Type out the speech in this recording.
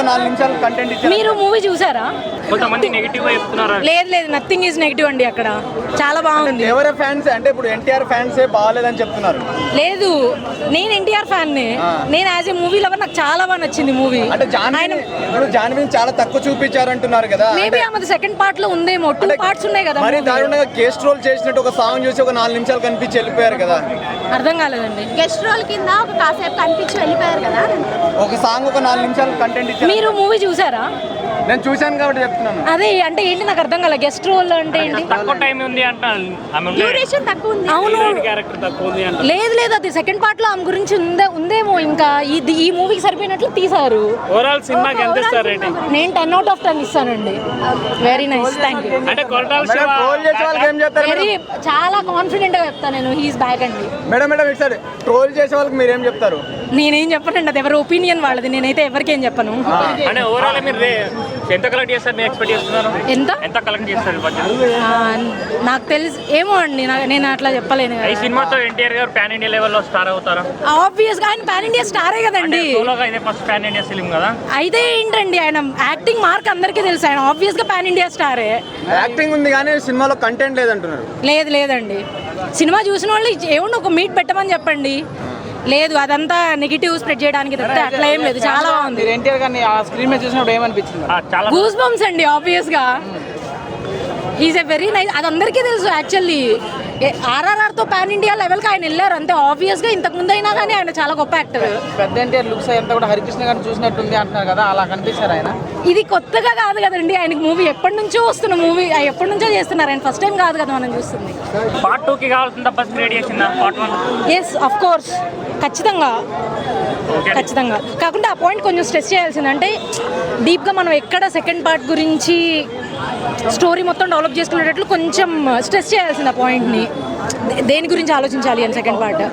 ఒక 4 నిమిషాలు కంటెంట్ ఇచ్చారు. మీరు మూవీ చూసారా? కొంతమంది నెగిటివ్ గా చెప్తున్నారు. లేదు నథింగ్ ఈజ్ నెగిటివ్ అండి. అక్కడ చాలా బాగుంది. ఎవరి ఫ్యాన్స్ అంటే ఇప్పుడు ఎన్టీఆర్ ఫ్యాన్సే బాగాలేదని చెప్తున్నారు. లేదు, నేను ఎన్టీఆర్ ఫ్యాన్ ని. నేను యాజ్ ఏ మూవీ లవర్ నాకు చాలా బాగా నచ్చింది మూవీ. అంటే జాన్వీ చాలా తక్కువ చూపించారు అంటున్నారు కదా. మేబీ ఆమె సెకండ్ పార్ట్ లో ఉందేమో. 2 పార్ట్స్ ఉన్నాయి కదా. మరి దారుణంగా గెస్ట్ రోల్ చేసినట్టు ఒక సాంగ్ చూసి ఒక 4 నిమిషాలు కనిపించి వెళ్ళిపోయారు కదా. అర్థం కాలేదండి. గెస్ట్ రోల్ కింద ఒక కాసేపు కనిపించి వెళ్ళిపోయారు కదా. ఒక సాంగ్ ఒక 4 నిమిషాలు కంటెంట్ ఇచ్చారు. మీరు మూవీ చూసారా? నేను చూశాను కాబట్టి చెప్తున్నాను. అదే అంటే ఏంటి నాకు అర్థం కాలే. గెస్ట్ రోల్ అంటే ఏంటి? తక్కువ టైం ఉంది అంటున్నారు. డ్యూరేషన్ తక్కువ ఉంది. అవును, క్యారెక్టర్ తక్కువ ఉంది అంటారు. లేదు అది సెకండ్ పార్ట్ లో ఆమె గురించి ఉందేమో. ఇంకా ఈ మూవీకి సరిపోయినట్లు తీసారు. ఓవరాల్ సినిమాకి ఎంత ఇస్తారు రేటింగ్? నేను 10 out of 10 ఇస్తానండి. Very nice, thank you. అంటే కొరటాల శివ ట్రోల్ చేసే వాళ్ళకి ఏం చెప్తారు? వెరీ చాలా కాన్ఫిడెంట్ గా చెప్తాను నేను. హీస్ బ్యాక్ అండి. మేడం ఇటు ట్రోల్ చేసే వాళ్ళకి మీరు ఏం చెప్తారు? నేనేం చెప్పనండి, అది ఎవరి ఒపీనియన్ వాళ్ళది. నేనైతే ఎవరికి ఏం చెప్పను. అంటే ఓవరాల్ మీరు ఎంత కలెక్ట్ చేస్తారు? మీరు ఎక్స్పెక్ట్ చేస్తున్నారు ఎంత కలెక్ట్ చేస్తారు బడ్జెట్? నాకు తెలిసి ఏమో అండి, నేను అట్లా చెప్పలేను. ఈ సినిమాతో ఎన్టీఆర్ గారు పాన్ ఇండియా లెవెల్లో స్టార్ అవుతారా? ఆబ్వియస్ గా ఆయన పాన్ ఇండియా స్టారే కదండి. సోలోగా ఇదే ఫస్ట్ పాన్ ఇండియా ఫిల్మ్ కదా. అయితే ఏంటండి ఆయన యాక్టింగ్ మార్క్ అందరికీ తెలుసు. ఆయన ఆబ్వియస్ గా పాన్ ఇండియా స్టారే. యాక్టింగ్ ఉంది కానీ సినిమాలో కంటెంట్ లేదంటున్నారు. లేదండి, సినిమా చూసిన వాళ్ళు ఏమన్నా ఒక మీట్ పెట్టమని చెప్పండి. లేదు, అదంతా నెగిటివ్ స్ప్రెడ్ చేయడానికి తప్పితే అట్లా ఏం లేదు. చాలా బాగుంది. ఎన్టీఆర్ గారిని ఆ స్క్రీన్ మీద చూసినప్పుడు ఏమనిపించింది? గూస్ బంప్స్ అండి. ఆబ్వియస్ గా ఈజ్ ఎ వెరీ నైస్. అది అందరికీ తెలుసు యాక్చువల్లీ. RRR తో పాన్ ఇండియా లెవెల్కి ఆయన వెళ్ళారు అంతే. ఆబ్వియస్ గా ఇంతకు ముందు అయినా కానీ ఆయన చాలా గొప్ప యాక్టర్. పెద్ద ఎన్టీఆర్ లుక్స్ అంతా కూడా హరికృష్ణ గారిని చూసినట్టుంది అంటున్నారు కదా, అలా కనిపించారు ఆయన? ఇది కొత్తగా కాదు కదండి ఆయనకి. మూవీ ఎప్పటి నుంచో వస్తున్న మూవీ, ఎప్పటి నుంచో చేస్తున్నారు ఆయన. ఫస్ట్ టైం కాదు కదా మనం చూస్తుంది. పార్ట్ 2 కి కావాల్సిన బస్ క్రియేట్ చేసిందా పార్ట్ 1? ఎస్, ఆఫ్ కోర్స్, ఖచ్చితంగా. కాకుండా ఆ పాయింట్ కొంచెం స్ట్రెస్ చేయాల్సింది. అంటే డీప్గా మనం ఎక్కడ సెకండ్ పార్ట్ గురించి స్టోరీ మొత్తం డెవలప్ చేసుకునేటట్లు కొంచెం స్ట్రెస్ చేయాల్సింది ఆ పాయింట్ని. దేని గురించి ఆలోచించాలి అని సెకండ్ పార్ట్.